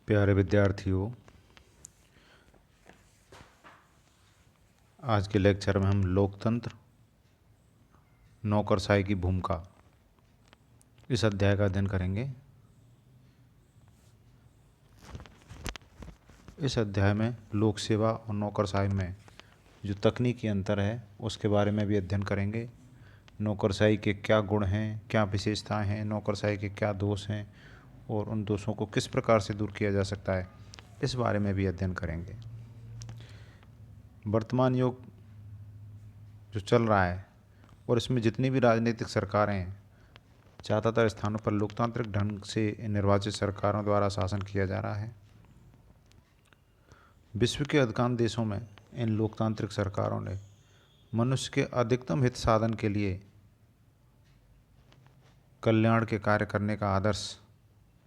प्यारे विद्यार्थियों, आज के लेक्चर में हम लोकतंत्र, नौकरशाही की भूमिका, इस अध्याय का अध्ययन करेंगे। इस अध्याय में लोक सेवा और नौकरशाही में जो तकनीकी अंतर है उसके बारे में भी अध्ययन करेंगे। नौकरशाही के क्या गुण हैं, क्या विशेषताएं हैं, नौकरशाही के क्या दोष हैं और उन दोषों को किस प्रकार से दूर किया जा सकता है, इस बारे में भी अध्ययन करेंगे। वर्तमान युग जो चल रहा है और इसमें जितनी भी राजनीतिक सरकारें हैं, ज़्यादातर स्थानों पर लोकतांत्रिक ढंग से निर्वाचित सरकारों द्वारा शासन किया जा रहा है। विश्व के अधिकांश देशों में इन लोकतांत्रिक सरकारों ने मनुष्य के अधिकतम हित साधन के लिए कल्याण के कार्य करने का आदर्श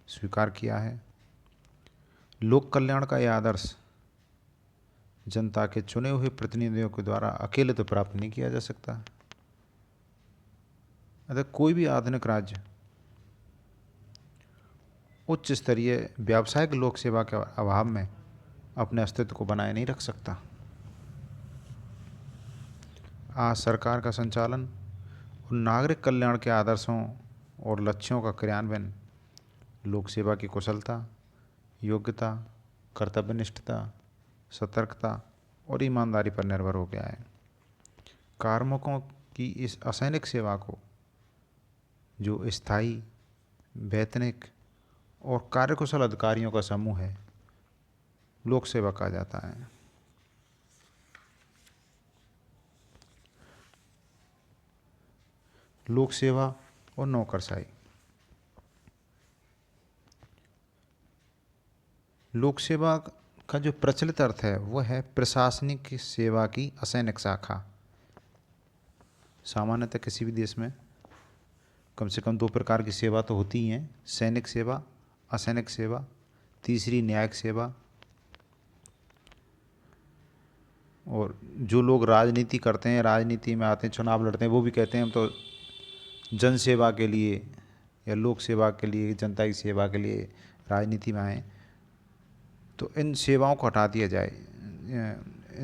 स्वीकार किया है। लोक कल्याण का यह आदर्श जनता के चुने हुए प्रतिनिधियों के द्वारा अकेले तो प्राप्त नहीं किया जा सकता। अतः कोई भी आधुनिक राज्य उच्च स्तरीय व्यावसायिक लोक सेवा के अभाव में अपने अस्तित्व को बनाए नहीं रख सकता। आज सरकार का संचालन और नागरिक कल्याण के आदर्शों और लक्ष्यों का क्रियान्वयन लोक सेवा की कुशलता, योग्यता, कर्तव्यनिष्ठता, सतर्कता और ईमानदारी पर निर्भर हो गया है। कार्मिकों की इस असैनिक सेवा को, जो स्थायी, वैतनिक और कार्यकुशल अधिकारियों का समूह है, लोक सेवा कहा जाता है। लोक सेवा और नौकरशाही। लोक सेवा का जो प्रचलित अर्थ है वह है प्रशासनिक सेवा की असैनिक शाखा। सामान्यतः किसी भी देश में कम से कम दो प्रकार की सेवा तो होती ही हैं: सैनिक सेवा, असैनिक सेवा, तीसरी न्यायिक सेवा। और जो लोग राजनीति करते हैं, राजनीति में आते हैं, चुनाव लड़ते हैं, वो भी कहते हैं हम तो जन सेवा के लिए या लोक सेवा के लिए, जनता की सेवा के लिए राजनीति में आए। तो इन सेवाओं को हटा दिया जाए।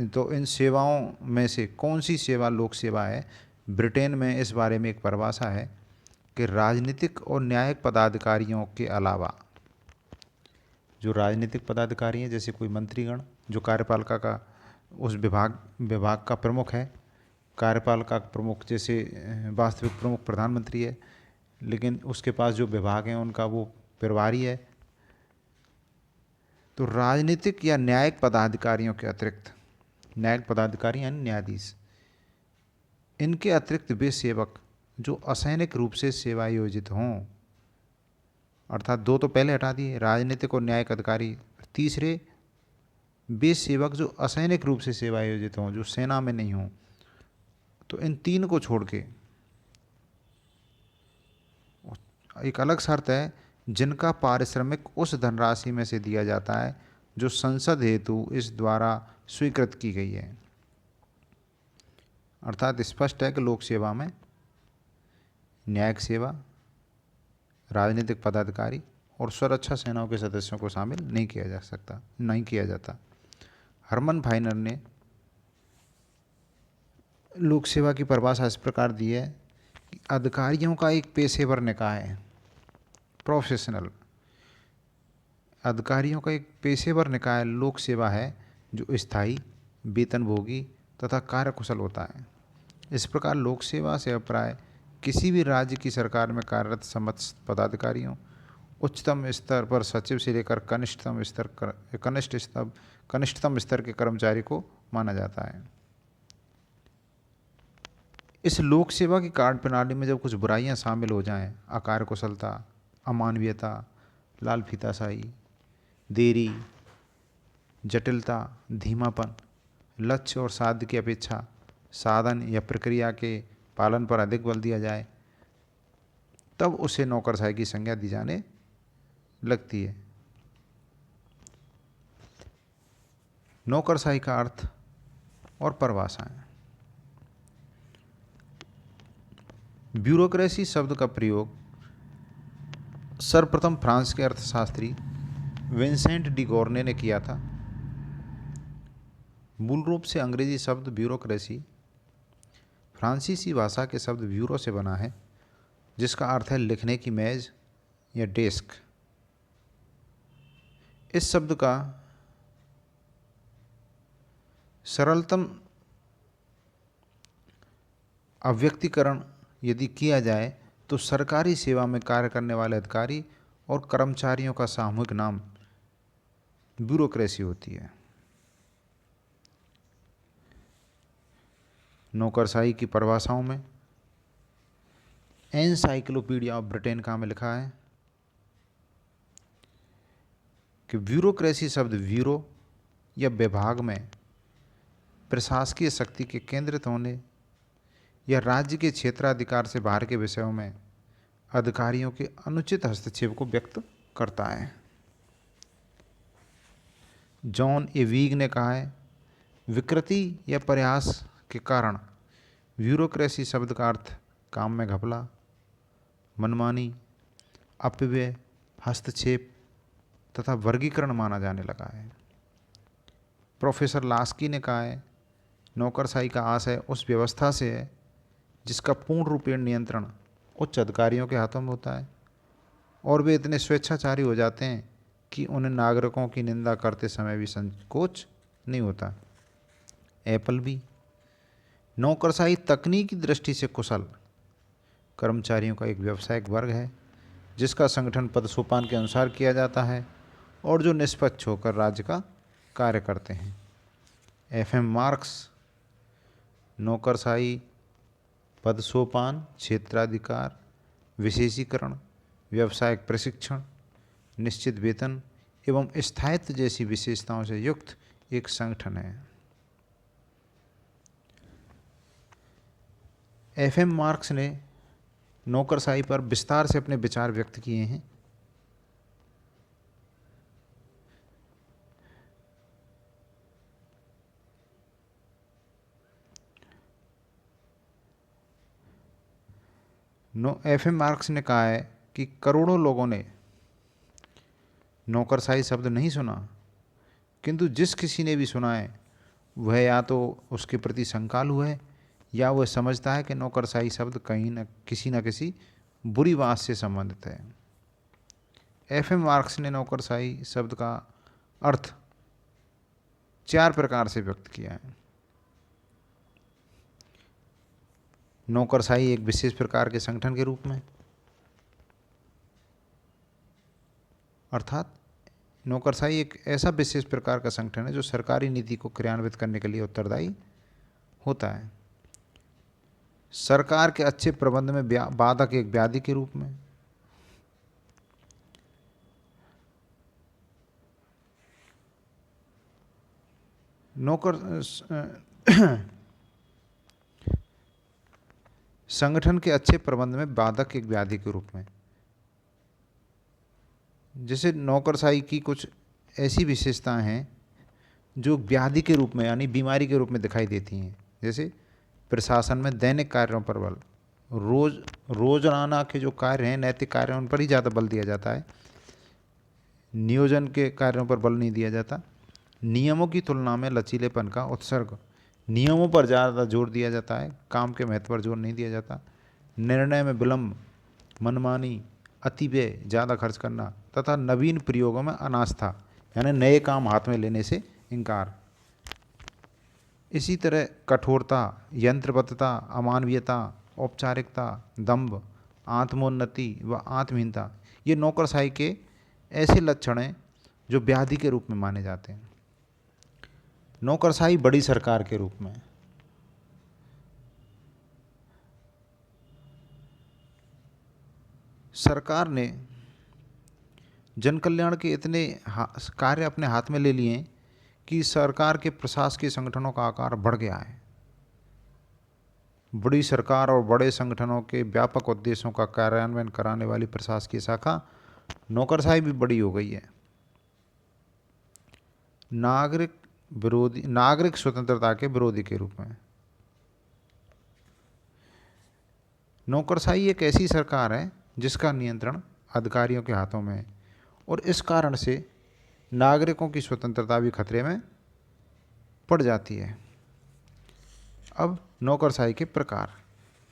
तो इन सेवाओं में से कौन सी सेवा लोक सेवा है? ब्रिटेन में इस बारे में एक परिभाषा है कि राजनीतिक और न्यायिक पदाधिकारियों के अलावा जो राजनीतिक पदाधिकारी हैं, जैसे कोई मंत्रीगण जो कार्यपालिका का उस विभाग का प्रमुख है, कार्यपालिका प्रमुख जैसे वास्तविक प्रमुख प्रधानमंत्री है, लेकिन उसके पास जो विभाग हैं उनका वो प्रभारी है। तो राजनीतिक या न्यायिक पदाधिकारियों के अतिरिक्त, न्यायिक पदाधिकारी यानी न्यायाधीश, इनके अतिरिक्त वे सेवक जो असैनिक रूप से सेवायोजित हों, अर्थात दो तो पहले हटा दिए, राजनीतिक और न्यायिक अधिकारी, तीसरे वे सेवक जो असैनिक रूप से सेवायोजित हों, जो सेना में नहीं हों। तो इन तीन को छोड़ के एक अलग शर्त है जिनका पारिश्रमिक उस धनराशि में से दिया जाता है जो संसद हेतु इस द्वारा स्वीकृत की गई है। अर्थात स्पष्ट है कि लोक सेवा में न्यायिक सेवा, राजनीतिक पदाधिकारी और सुरक्षा सेनाओं के सदस्यों को शामिल नहीं किया जाता। हरमन फाइनर ने लोक सेवा की परिभाषा इस प्रकार दी है कि अधिकारियों का एक पेशेवर निकाय है, प्रोफेशनल। अधिकारियों का एक पेशेवर निकाय लोक सेवा है जो स्थायी, वेतनभोगी तथा कार्यकुशल होता है। इस प्रकार लोक सेवा से अभिप्राय किसी भी राज्य की सरकार में कार्यरत समस्त पदाधिकारियों, उच्चतम स्तर पर सचिव से लेकर कनिष्ठतम स्तर के कर्मचारी को माना जाता है। इस लोक सेवा की कार्य प्रणाली में जब कुछ बुराइयां शामिल हो जाएं, अकार्यकुशलता, अमानवीयता, लाल फीताशाही, देरी, जटिलता, धीमापन, लक्ष्य और साध्य की अपेक्षा साधन या प्रक्रिया के पालन पर अधिक बल दिया जाए, तब उसे नौकरशाही की संज्ञा दी जाने लगती है। नौकरशाही का अर्थ और परिभाषाएं। ब्यूरोक्रेसी शब्द का प्रयोग सर्वप्रथम फ्रांस के अर्थशास्त्री विंसेंट डी गॉर्ने ने किया था। मूल रूप से अंग्रेजी शब्द ब्यूरोक्रेसी फ्रांसीसी भाषा के शब्द ब्यूरो से बना है, जिसका अर्थ है लिखने की मेज या डेस्क। इस शब्द का सरलतम अव्यक्तीकरण यदि किया जाए तो सरकारी सेवा में कार्य करने वाले अधिकारी और कर्मचारियों का सामूहिक नाम ब्यूरोक्रेसी होती है। नौकरशाही की परिभाषाओं में एनसाइक्लोपीडिया ऑफ ब्रिटेन में लिखा है कि ब्यूरोक्रेसी शब्द ब्यूरो या विभाग में प्रशासकीय शक्ति के केंद्रित होने या राज्य के क्षेत्राधिकार से बाहर के विषयों में अधिकारियों के अनुचित हस्तक्षेप को व्यक्त करता है। जॉन एवीग ने कहा है, विकृति या प्रयास के कारण ब्यूरोक्रेसी शब्द का अर्थ काम में घपला, मनमानी, अपव्यय, हस्तक्षेप तथा वर्गीकरण माना जाने लगा है। प्रोफेसर लास्की ने कहा है, नौकरशाही का आशय उस व्यवस्था से है जिसका पूर्ण रूपेण नियंत्रण उच्च अधिकारियों के हाथों में होता है और वे इतने स्वेच्छाचारी हो जाते हैं कि उन्हें नागरिकों की निंदा करते समय भी संकोच नहीं होता। एप्पल भी नौकरशाही तकनीकी दृष्टि से कुशल कर्मचारियों का एक व्यावसायिक वर्ग है जिसका संगठन पद सोपान के अनुसार किया जाता है और जो निष्पक्ष होकर राज्य का कार्य करते हैं। एफएम मार्क्स नौकरशाही पद सोपान, क्षेत्राधिकार, विशेषीकरण, व्यावसायिक प्रशिक्षण, निश्चित वेतन एवं स्थायित्व जैसी विशेषताओं से युक्त एक संगठन है। एफएम मार्क्स ने नौकरशाही पर विस्तार से अपने विचार व्यक्त किए हैं। एफएम मार्क्स ने कहा है कि करोड़ों लोगों ने नौकरशाही शब्द नहीं सुना, किंतु जिस किसी ने भी सुना है वह या तो उसके प्रति शंकालु है या वह समझता है कि नौकरशाही शब्द कहीं न किसी बुरी बात से संबंधित है। एफएम मार्क्स ने नौकरशाही शब्द का अर्थ 4 प्रकार से व्यक्त किया है। नौकरशाही एक विशेष प्रकार के संगठन के रूप में, अर्थात नौकरशाही एक ऐसा विशेष प्रकार का संगठन है जो सरकारी नीति को क्रियान्वित करने के लिए उत्तरदायी होता है। सरकार के अच्छे प्रबंध में बाधक एक व्याधि के रूप में, संगठन के अच्छे प्रबंध में बाधक एक व्याधि के रूप में। जैसे नौकरशाही की कुछ ऐसी विशेषताएं हैं जो व्याधि के रूप में यानी बीमारी के रूप में दिखाई देती हैं। जैसे प्रशासन में दैनिक कार्यों पर बल, रोजाना के जो कार्य हैं नैतिक कार्यों उन पर ही ज़्यादा बल दिया जाता है, नियोजन के कार्यों पर बल नहीं दिया जाता। नियमों की तुलना में लचीलेपन का उत्सर्ग, नियमों पर ज़्यादा जोर दिया जाता है, काम के महत्व पर जोर नहीं दिया जाता। निर्णय में विलंब, मनमानी, अतिव्यय, ज़्यादा खर्च करना तथा नवीन प्रयोगों में अनास्था यानी नए काम हाथ में लेने से इनकार। इसी तरह कठोरता, यंत्रबद्धता, अमानवीयता, औपचारिकता, दंभ, आत्मोन्नति व आत्महीनता ये नौकरशाही के ऐसे लक्षण हैं जो व्याधि के रूप में माने जाते हैं। नौकरशाही बड़ी सरकार के रूप में, सरकार ने जन कल्याण के इतने कार्य अपने हाथ में ले लिए हैं कि सरकार के प्रशासकीय संगठनों का आकार बढ़ गया है। बड़ी सरकार और बड़े संगठनों के व्यापक उद्देश्यों का कार्यान्वयन कराने वाली प्रशासकीय शाखा नौकरशाही भी बड़ी हो गई है। नागरिक स्वतंत्रता के विरोधी के रूप में नौकरशाही एक ऐसी सरकार है जिसका नियंत्रण अधिकारियों के हाथों में है और इस कारण से नागरिकों की स्वतंत्रता भी खतरे में पड़ जाती है। अब नौकरशाही के प्रकार,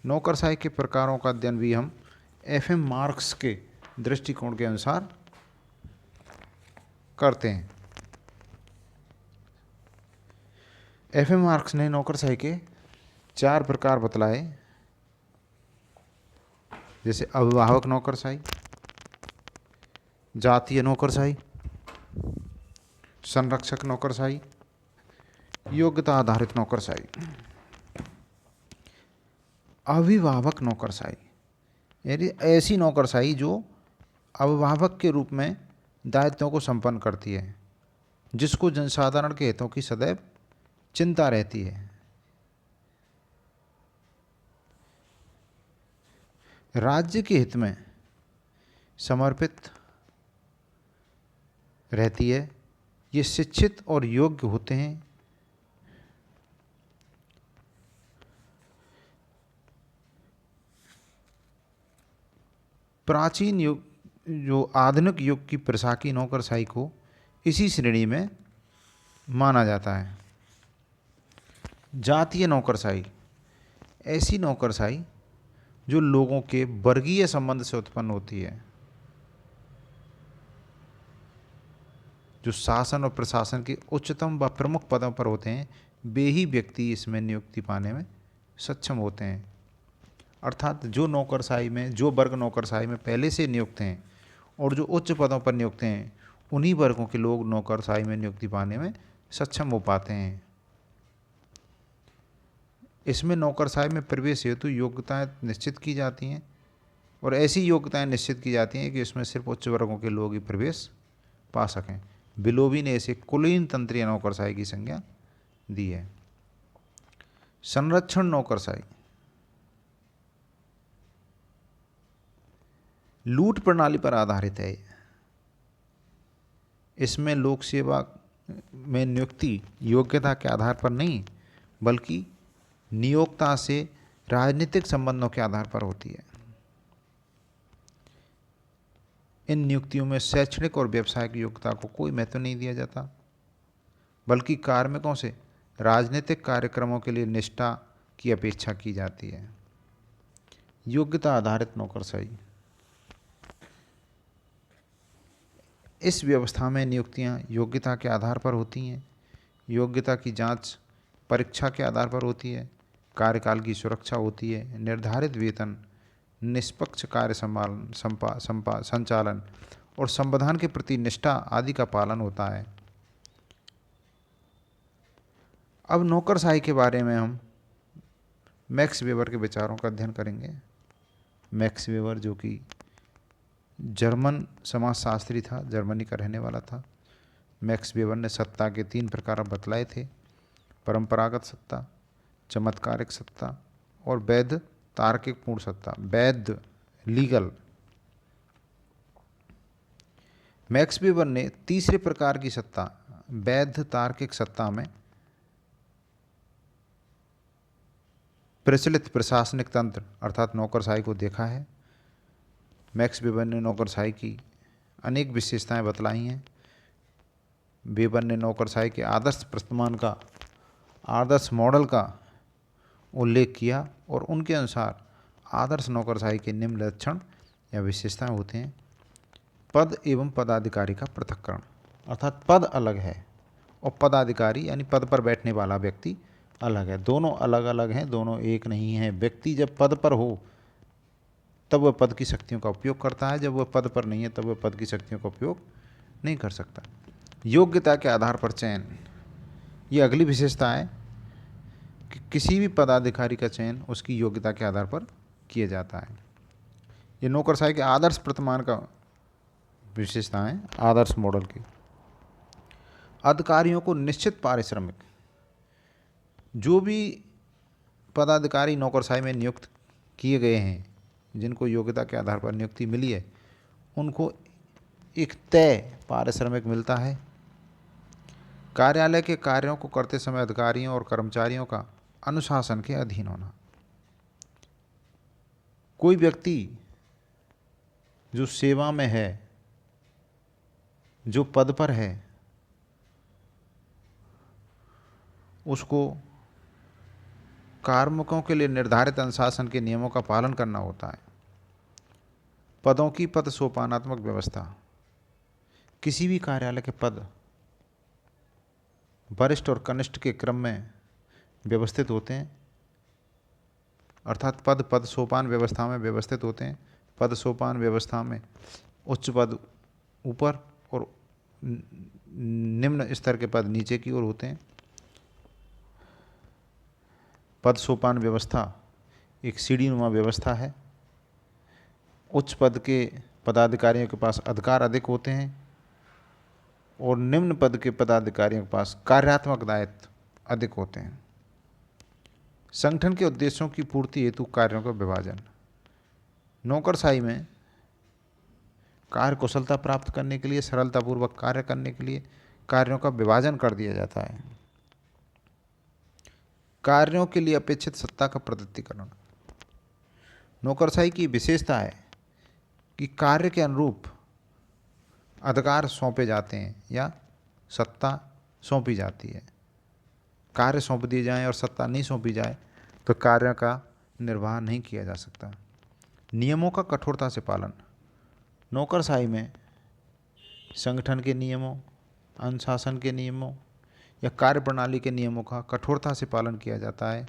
नौकरशाही के प्रकारों का अध्ययन भी हम एफएम मार्क्स के दृष्टिकोण के अनुसार करते हैं। एफएम मार्क्स ने नौकरशाही के 4 प्रकार बतलाए, जैसे अभिभावक नौकरशाही, जातीय नौकरशाही, संरक्षक नौकरशाही, योग्यता आधारित नौकरशाही। अभिभावक नौकरशाही यानी ऐसी नौकरशाही जो अभिभावक के रूप में दायित्वों को संपन्न करती है, जिसको जनसाधारण के हितों की सदैव चिंता रहती है। राज्य के हित में समर्पित रहती है। ये शिक्षित और योग्य होते हैं। प्राचीन युग जो आधुनिक युग की प्रशासकीय नौकरशाही को इसी श्रेणी में माना जाता है। जातीय नौकरशाही ऐसी नौकरशाही जो लोगों के वर्गीय संबंध से उत्पन्न होती है। जो शासन और प्रशासन के उच्चतम व प्रमुख पदों पर होते हैं, वे ही व्यक्ति इसमें नियुक्ति पाने में सक्षम होते हैं। अर्थात जो नौकरशाही में, जो वर्ग नौकरशाही में पहले से नियुक्त हैं और जो उच्च पदों पर नियुक्त हैं, उन्हीं वर्गों के लोग नौकरशाही में नियुक्ति पाने में सक्षम हो पाते हैं। इसमें नौकरशाही में प्रवेश हेतु योग्यताएं निश्चित की जाती हैं और ऐसी योग्यताएं निश्चित की जाती हैं कि इसमें सिर्फ उच्च वर्गों के लोग ही प्रवेश पा सकें। बिलोबी ने इसे कुलीन तंत्रीय नौकरशाही की संज्ञा दी है। संरक्षण नौकरशाही लूट प्रणाली पर आधारित है। इसमें लोक सेवा में नियुक्ति योग्यता के आधार पर नहीं, बल्कि नियोक्ता से राजनीतिक संबंधों के आधार पर होती है। इन नियुक्तियों में शैक्षणिक और व्यावसायिक योग्यता को कोई महत्व नहीं दिया जाता, बल्कि कार्मिकों से राजनीतिक कार्यक्रमों के लिए निष्ठा की अपेक्षा की जाती है। योग्यता आधारित नौकरशाही, इस व्यवस्था में नियुक्तियां योग्यता के आधार पर होती हैं। योग्यता की जांच परीक्षा के आधार पर होती है। कार्यकाल की सुरक्षा होती है। निर्धारित वेतन, निष्पक्ष कार्य संचालन और संविधान के प्रति निष्ठा आदि का पालन होता है। अब नौकरशाही के बारे में हम मैक्स वेबर के विचारों का अध्ययन करेंगे। मैक्स वेबर जो कि जर्मन समाजशास्त्री था, जर्मनी का रहने वाला था। मैक्स वेबर ने सत्ता के 3 प्रकार बतलाए थे: परंपरागत सत्ता, चमत्कारिक सत्ता और वैध तार्किक पूर्ण सत्ता, वैध लीगल। मैक्स वेबर ने तीसरे प्रकार की सत्ता, वैध तार्किक सत्ता में प्रचलित प्रशासनिक तंत्र अर्थात नौकरशाही को देखा है। मैक्स वेबर ने नौकरशाही की अनेक विशेषताएं बतलाई हैं। वेबर ने नौकरशाही के आदर्श प्रस्तावन का, आदर्श मॉडल का उल्लेख किया और उनके अनुसार आदर्श नौकरशाही के निम्न लक्षण या विशेषताएं होते हैं। पद एवं पदाधिकारी का पृथक्करण, अर्थात पद अलग है और पदाधिकारी यानी पद पर बैठने वाला व्यक्ति अलग है। दोनों अलग अलग हैं, दोनों एक नहीं हैं। व्यक्ति जब पद पर हो तब वह पद की शक्तियों का उपयोग करता है, जब वह पद पर नहीं है तब वह पद की शक्तियों का उपयोग नहीं कर सकता। योग्यता के आधार पर चयन, ये अगली विशेषता है कि किसी भी पदाधिकारी का चयन उसकी योग्यता के आधार पर किया जाता है। ये नौकरशाही के आदर्श प्रतिमान का विशेषता है, आदर्श मॉडल की। अधिकारियों को निश्चित पारिश्रमिक, जो भी पदाधिकारी नौकरशाही में नियुक्त किए गए हैं, जिनको योग्यता के आधार पर नियुक्ति मिली है, उनको एक तय पारिश्रमिक मिलता है। कार्यालय के कार्यों को करते समय अधिकारियों और कर्मचारियों का अनुशासन के अधीन होना। कोई व्यक्ति जो सेवा में है, जो पद पर है, उसको कार्मिकों के लिए निर्धारित अनुशासन के नियमों का पालन करना होता है। पदों की पद सोपानात्मक व्यवस्था। किसी भी कार्यालय के पद वरिष्ठ और कनिष्ठ के क्रम में व्यवस्थित होते हैं, अर्थात पद पद सोपान व्यवस्था में व्यवस्थित होते हैं। पद सोपान व्यवस्था में उच्च पद ऊपर और निम्न स्तर के पद नीचे की ओर होते हैं। पद सोपान व्यवस्था एक सीढ़ीनुमा व्यवस्था है। उच्च पद के पदाधिकारियों के पास अधिकार अधिक होते हैं और निम्न पद के पदाधिकारियों के पास कार्यात्मक दायित्व अधिक होते हैं। संगठन के उद्देश्यों की पूर्ति हेतु कार्यों का विभाजन। नौकरशाही में कार्य कुशलता प्राप्त करने के लिए, सरलतापूर्वक कार्य करने के लिए कार्यों का विभाजन कर दिया जाता है। कार्यों के लिए अपेक्षित सत्ता का प्रदत्तीकरण। नौकरशाही की विशेषता है कि कार्य के अनुरूप अधिकार सौंपे जाते हैं या सत्ता सौंपी जाती है। कार्य सौंप दिए जाएं और सत्ता नहीं सौंपी जाए तो कार्य का निर्वाह नहीं किया जा सकता। नियमों का कठोरता से पालन। नौकरशाही में संगठन के नियमों, अनुशासन के नियमों या कार्यप्रणाली के नियमों का कठोरता से पालन किया जाता है।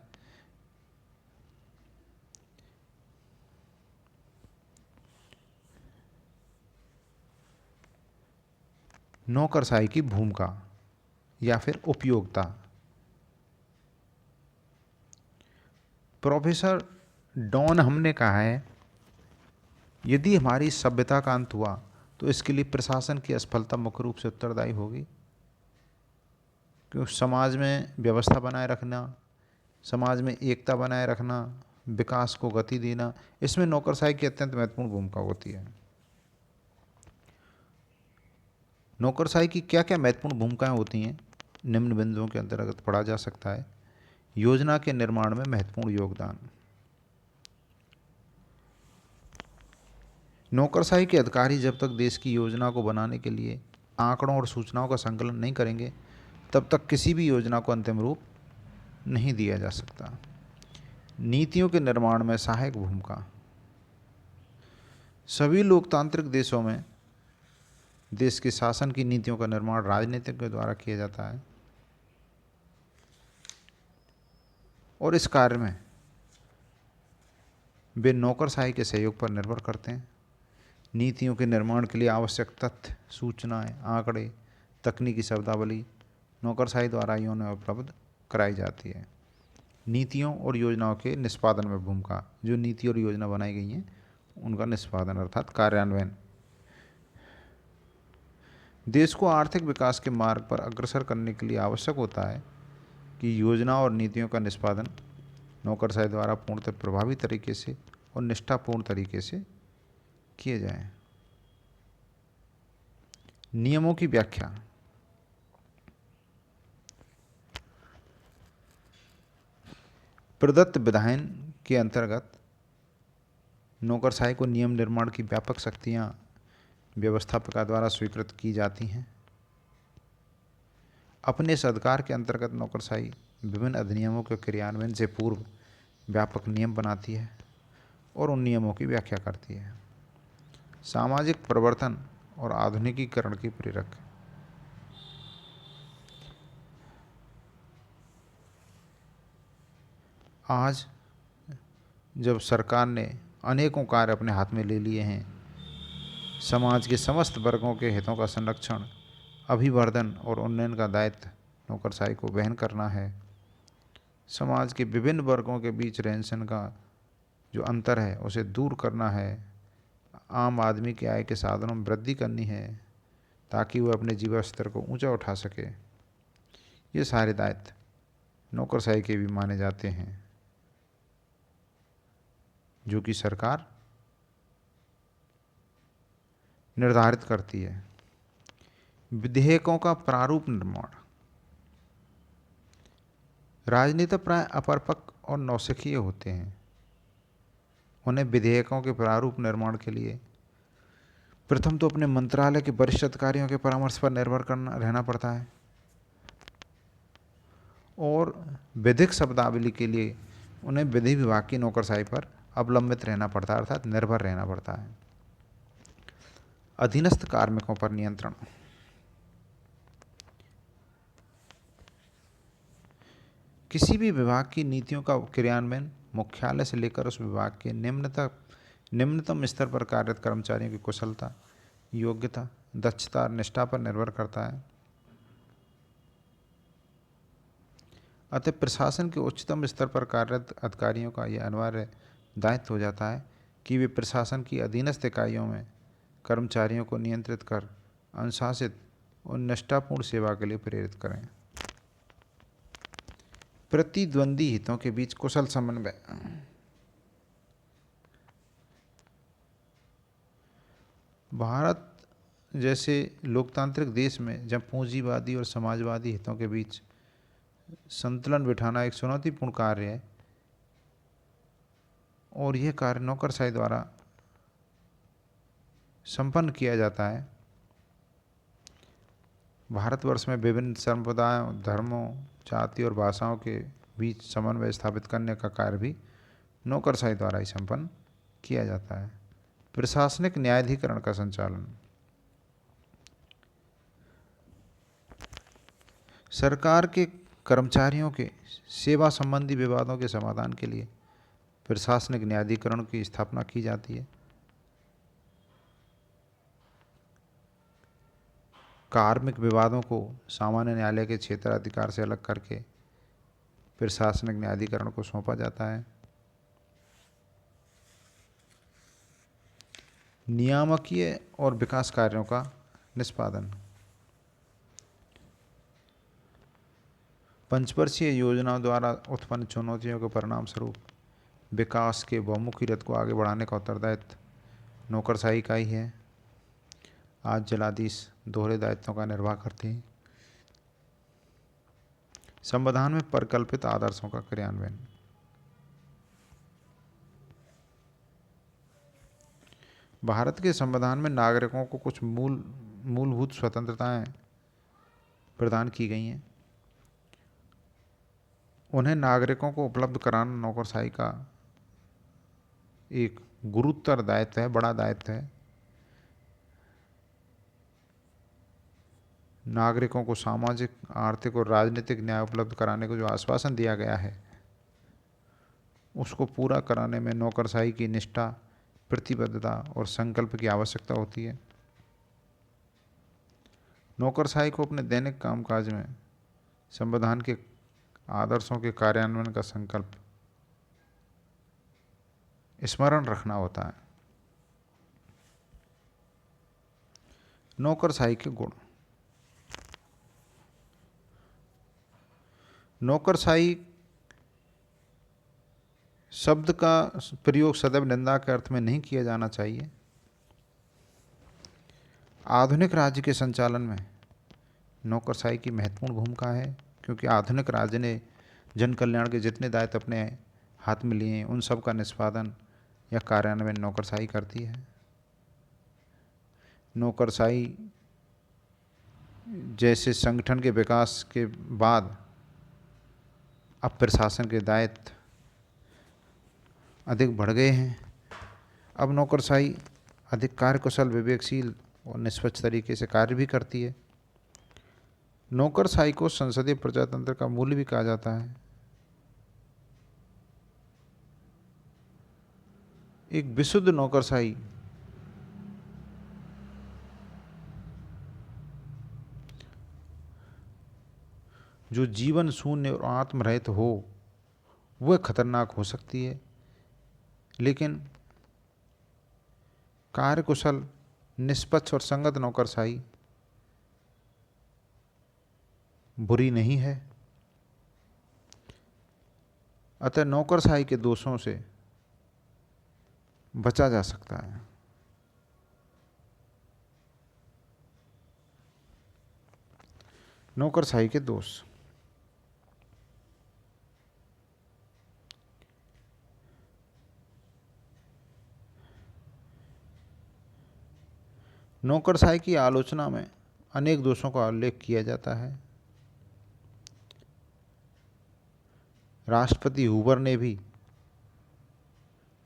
नौकरशाही की भूमिका या फिर उपयोगिता। प्रोफेसर डॉन हमने कहा है, यदि हमारी सभ्यता का अंत हुआ तो इसके लिए प्रशासन की असफलता मुख्य रूप से उत्तरदायी होगी। क्योंकि समाज में व्यवस्था बनाए रखना, समाज में एकता बनाए रखना, विकास को गति देना, इसमें नौकरशाही की अत्यंत महत्वपूर्ण भूमिका होती है। नौकरशाही की क्या क्या महत्वपूर्ण भूमिकाएं होती हैं, निम्न बिंदुओं के अंतर्गत पढ़ा जा सकता है। योजना के निर्माण में महत्वपूर्ण योगदान। नौकरशाही के अधिकारी जब तक देश की योजना को बनाने के लिए आंकड़ों और सूचनाओं का संकलन नहीं करेंगे, तब तक किसी भी योजना को अंतिम रूप नहीं दिया जा सकता। नीतियों के निर्माण में सहायक भूमिका। सभी लोकतांत्रिक देशों में देश के शासन की नीतियों का निर्माण राजनीतिज्ञों के द्वारा किया जाता है और इस कार्य में वे नौकरशाही के सहयोग पर निर्भर करते हैं। नीतियों के निर्माण के लिए आवश्यक तथ्य, सूचनाएं, आंकड़े, तकनीकी शब्दावली नौकरशाही द्वारा ही उन्हें उपलब्ध कराई जाती है। नीतियों और योजनाओं के निष्पादन में भूमिका। जो नीति और योजना बनाई गई हैं उनका निष्पादन अर्थात कार्यान्वयन। देश को आर्थिक विकास के मार्ग पर अग्रसर करने के लिए आवश्यक होता है कि योजना और नीतियों का निष्पादन नौकरशाही द्वारा पूर्णतः प्रभावी तरीके से और निष्ठापूर्ण तरीके से किए जाएं। नियमों की व्याख्या। प्रदत्त विधान के अंतर्गत नौकरशाही को नियम निर्माण की व्यापक शक्तियां व्यवस्थापक द्वारा स्वीकृत की जाती हैं। अपने इस अधिकार के अंतर्गत नौकरशाही विभिन्न अधिनियमों के क्रियान्वयन से पूर्व व्यापक नियम बनाती है और उन नियमों की व्याख्या करती है। सामाजिक परिवर्तन और आधुनिकीकरण की प्रेरक। आज जब सरकार ने अनेकों कार्य अपने हाथ में ले लिए हैं, समाज के समस्त वर्गों के हितों का संरक्षण, अभिवर्धन और उन्नयन का दायित्व नौकरशाही को वहन करना है। समाज के विभिन्न वर्गों के बीच रहन सहन का जो अंतर है उसे दूर करना है। आम आदमी के आय के साधनों में वृद्धि करनी है ताकि वह अपने जीवन स्तर को ऊंचा उठा सके। ये सारे दायित्व नौकरशाही के भी माने जाते हैं, जो कि सरकार निर्धारित करती है। विधेयकों का प्रारूप निर्माण। राजनेता प्राय अपरपक्ष और नौसिखिए होते हैं। उन्हें विधेयकों के प्रारूप निर्माण के लिए प्रथम तो अपने मंत्रालय के वरिष्ठ अधिकारियों के परामर्श पर निर्भर रहना पड़ता है और विधिक शब्दावली के लिए उन्हें विधि विभाग की नौकरशाही पर अवलंबित रहना पड़ता है, अर्थात निर्भर रहना पड़ता है। अधीनस्थ कार्मिकों पर नियंत्रण। किसी भी विभाग की नीतियों का क्रियान्वयन मुख्यालय से लेकर उस विभाग के निम्नतम स्तर पर कार्यरत कर्मचारियों की कुशलता, योग्यता, दक्षता और निष्ठा पर निर्भर करता है। अतः प्रशासन के उच्चतम स्तर पर कार्यरत अधिकारियों का यह अनिवार्य दायित्व हो जाता है कि वे प्रशासन की अधीनस्थ इकाइयों में कर्मचारियों को नियंत्रित कर अनुशासित और निष्ठापूर्ण सेवा के लिए प्रेरित करें। प्रतिद्वंदी हितों के बीच कुशल समन्वय। भारत जैसे लोकतांत्रिक देश में जब पूंजीवादी और समाजवादी हितों के बीच संतुलन बिठाना एक चुनौतीपूर्ण कार्य है और यह कार्य नौकरशाही द्वारा संपन्न किया जाता है। भारतवर्ष में विभिन्न संप्रदायों, धर्मों, जाति और भाषाओं के बीच समन्वय स्थापित करने का कार्य भी नौकरशाही द्वारा ही संपन्न किया जाता है। प्रशासनिक न्यायाधिकरण का संचालन। सरकार के कर्मचारियों के सेवा संबंधी विवादों के समाधान के लिए प्रशासनिक न्यायाधिकरण की स्थापना की जाती है। कार्मिक विवादों को सामान्य न्यायालय के क्षेत्राधिकार से अलग करके प्रशासनिक न्यायाधिकरण को सौंपा जाता है। नियामकीय और विकास कार्यों का निष्पादन। पंचवर्षीय योजनाओं द्वारा उत्पन्न चुनौतियों के परिणाम स्वरूप विकास के बहुमुखी रथ को आगे बढ़ाने का उत्तरदायित्व नौकरशाही का ही है। आज जिलाधीश दोहरे दायित्वों का निर्वाह करते हैं। संविधान में परिकल्पित आदर्शों का क्रियान्वयन। भारत के संविधान में नागरिकों को कुछ मूलभूत स्वतंत्रताएं प्रदान की गई हैं। उन्हें नागरिकों को उपलब्ध कराना नौकरशाही का एक गुरुतर दायित्व है, बड़ा दायित्व है। नागरिकों को सामाजिक, आर्थिक और राजनीतिक न्याय उपलब्ध कराने को जो आश्वासन दिया गया है उसको पूरा कराने में नौकरशाही की निष्ठा, प्रतिबद्धता और संकल्प की आवश्यकता होती है। नौकरशाही को अपने दैनिक कामकाज में संविधान के आदर्शों के कार्यान्वयन का संकल्प स्मरण रखना होता है। नौकरशाही के गुण। नौकरशाही शब्द का प्रयोग सदैव निंदा के अर्थ में नहीं किया जाना चाहिए। आधुनिक राज्य के संचालन में नौकरशाही की महत्वपूर्ण भूमिका है, क्योंकि आधुनिक राज्य ने जन कल्याण के जितने दायित्व अपने हाथ में लिए हैं उन सब का निष्पादन या कार्यान्वयन नौकरशाही करती है। नौकरशाही जैसे संगठन के विकास के बाद अब प्रशासन के दायित्व अधिक बढ़ गए हैं। अब नौकरशाही अधिक कार्यकुशल, विवेकशील और निष्पक्ष तरीके से कार्य भी करती है। नौकरशाही को संसदीय प्रजातंत्र का मूल भी कहा जाता है। एक विशुद्ध नौकरशाही जो जीवन शून्य और आत्मरहित हो वह खतरनाक हो सकती है, लेकिन कार्यकुशल, निष्पक्ष और संगत नौकरशाही बुरी नहीं है। अतः नौकरशाही के दोषों से बचा जा सकता है। नौकरशाही के दोष। नौकरशाही की आलोचना में अनेक दोषों का उल्लेख किया जाता है। राष्ट्रपति हूवर ने भी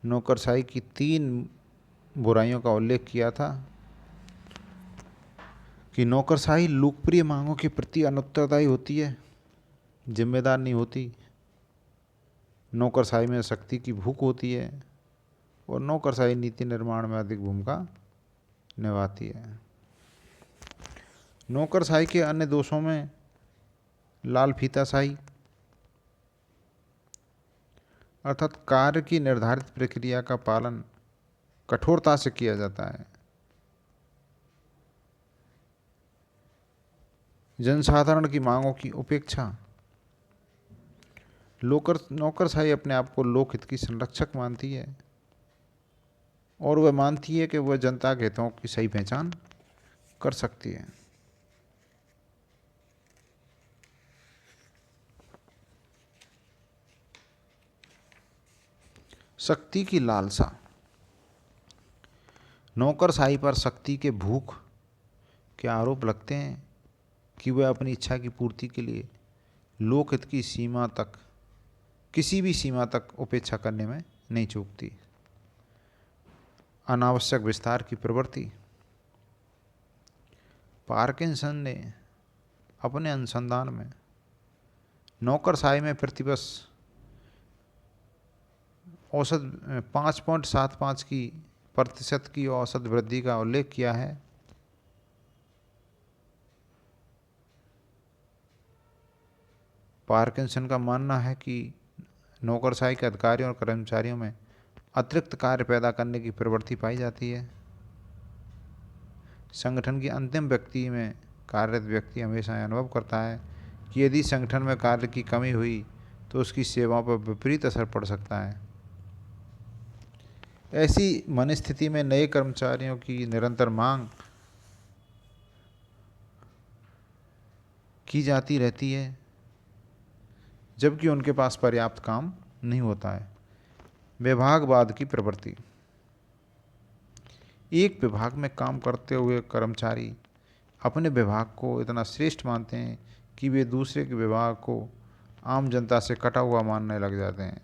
नौकरशाही की 3 बुराइयों का उल्लेख किया था कि नौकरशाही लोकप्रिय मांगों के प्रति अनुत्तरदायी होती है, जिम्मेदार नहीं होती, नौकरशाही में शक्ति की भूख होती है और नौकरशाही नीति निर्माण में अधिक भूमिका निभाती है। नौकरशाही के अन्य दोषों में लाल फीताशाही अर्थात कार्य की निर्धारित प्रक्रिया का पालन कठोरता से किया जाता है। जनसाधारण की मांगों की उपेक्षा। नौकरशाही अपने आप को लोकहित की संरक्षक मानती है और वह मानती है कि वह जनता के हितों की सही पहचान कर सकती है। शक्ति की लालसा। नौकरशाही पर शक्ति के भूख के आरोप लगते हैं कि वह अपनी इच्छा की पूर्ति के लिए लोकहित की सीमा तक, किसी भी सीमा तक उपेक्षा करने में नहीं चूकती। अनावश्यक विस्तार की प्रवृत्ति। पार्किंसन ने अपने अनुसंधान में नौकरशाही में प्रतिवर्ष औसत 5.75 की प्रतिशत की औसत वृद्धि का उल्लेख किया है। पार्किंसन का मानना है कि नौकरशाही के अधिकारियों और कर्मचारियों में अतिरिक्त कार्य पैदा करने की प्रवृत्ति पाई जाती है। संगठन की अंतिम व्यक्ति में कार्यरत व्यक्ति हमेशा अनुभव करता है कि यदि संगठन में कार्य की कमी हुई तो उसकी सेवाओं पर विपरीत असर पड़ सकता है। ऐसी मनस्थिति में नए कर्मचारियों की निरंतर मांग की जाती रहती है जबकि उनके पास पर्याप्त काम नहीं होता है। विभागवाद की प्रवृत्ति। एक विभाग में काम करते हुए कर्मचारी अपने विभाग को इतना श्रेष्ठ मानते हैं कि वे दूसरे के विभाग को आम जनता से कटा हुआ मानने लग जाते हैं।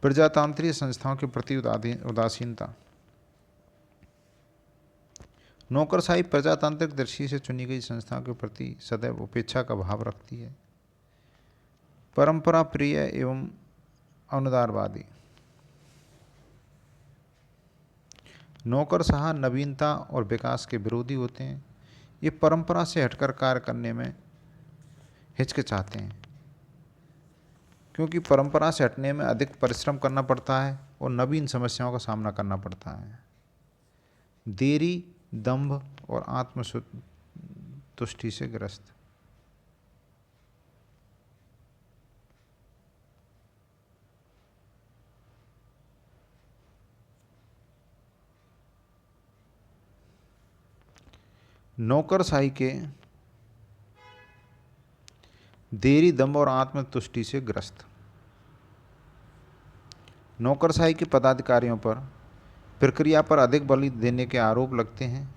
प्रजातांत्रिक संस्थाओं के प्रति उदासीनता। नौकरशाही प्रजातांत्रिक दृष्टि से चुनी गई संस्थाओं के प्रति सदैव उपेक्षा का भाव रखती है। परंपरा प्रिय एवं अनुदारवादी। नौकरशाह नवीनता और विकास के विरोधी होते हैं। ये परंपरा से हटकर कार्य करने में हिचकिचाते हैं क्योंकि परंपरा से हटने में अधिक परिश्रम करना पड़ता है और नवीन समस्याओं का सामना करना पड़ता है। देरी, दंभ और आत्मतुष्टि से ग्रस्त। नौकरशाही के देरी, दंभ और आत्मतुष्टि से ग्रस्त। नौकरशाही के पदाधिकारियों पर प्रक्रिया पर अधिक बल देने के आरोप लगते हैं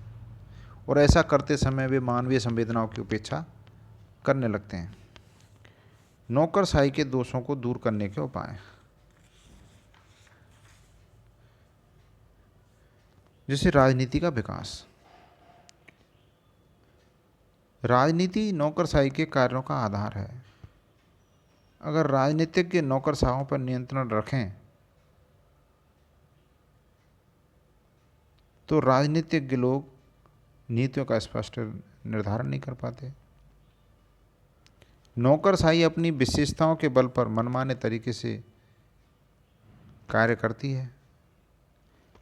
और ऐसा करते समय वे मानवीय संवेदनाओं की उपेक्षा करने लगते हैं। नौकरशाही के दोषों को दूर करने के उपाय। जैसे राजनीति का विकास। राजनीति नौकरशाही के कार्यों का आधार है। अगर राजनीतिज्ञ नौकरशाहों पर नियंत्रण रखें तो राजनीतिज्ञ लोग नीतियों का स्पष्ट निर्धारण नहीं कर पाते। नौकरशाही अपनी विशेषताओं के बल पर मनमाने तरीके से कार्य करती है,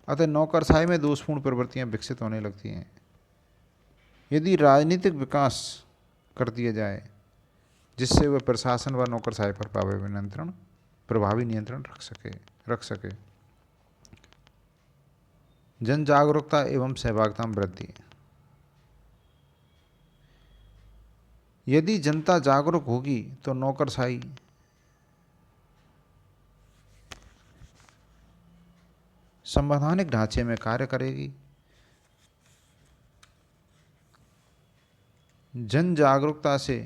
अतः नौकरशाही में दोषपूर्ण प्रवृत्तियां विकसित होने लगती हैं। यदि राजनीतिक विकास कर दिया जाए जिससे वह प्रशासन व नौकरशाही पर प्रभावी नियंत्रण रख सके। जन जागरूकता एवं सहभागिता में वृद्धि। यदि जनता जागरूक होगी तो नौकरशाही संवैधानिक ढांचे में कार्य करेगी। जन जागरूकता से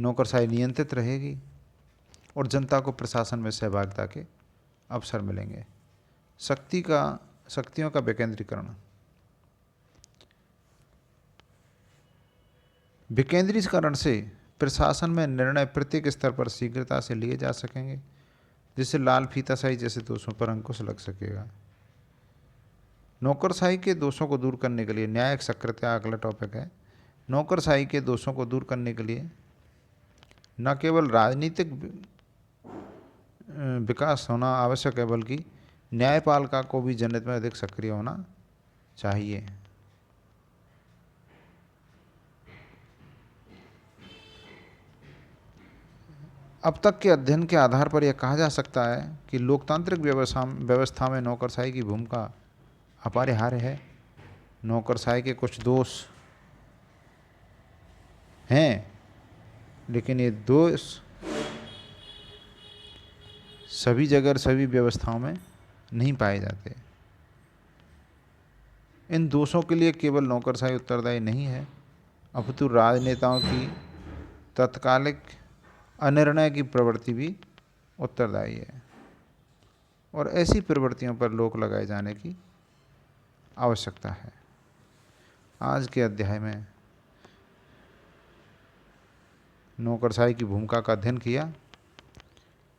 नौकरशाही नियंत्रित रहेगी और जनता को प्रशासन में सहभागिता के अवसर मिलेंगे। शक्तियों का विकेंद्रीकरण। विकेंद्रीकरण से प्रशासन में निर्णय प्रत्येक स्तर पर शीघ्रता से लिए जा सकेंगे, जिससे लाल फीताशाही जैसे दोषों पर अंकुश लग सकेगा। नौकरशाही के दोषों को दूर करने के लिए न्यायिक सक्रियता अगला टॉपिक है। नौकरशाही के दोषों को दूर करने के लिए न केवल राजनीतिक विकास होना आवश्यक है, बल्कि न्यायपालिका को भी जनहित में अधिक सक्रिय होना चाहिए। अब तक के अध्ययन के आधार पर यह कहा जा सकता है कि लोकतांत्रिक व्यवस्था में नौकरशाही की भूमिका अपरिहार्य है। नौकरशाही के कुछ दोष हैं, लेकिन ये दोष सभी जगह सभी व्यवस्थाओं में नहीं पाए जाते। इन दोषों के लिए केवल नौकरशाही उत्तरदायी नहीं है, अपितु राजनेताओं की तत्कालिक अनिर्णय की प्रवृत्ति भी उत्तरदायी है और ऐसी प्रवृत्तियों पर रोक लगाए जाने की आवश्यकता है। आज के अध्याय में नौकरशाही की भूमिका का अध्ययन किया।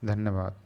धन्यवाद।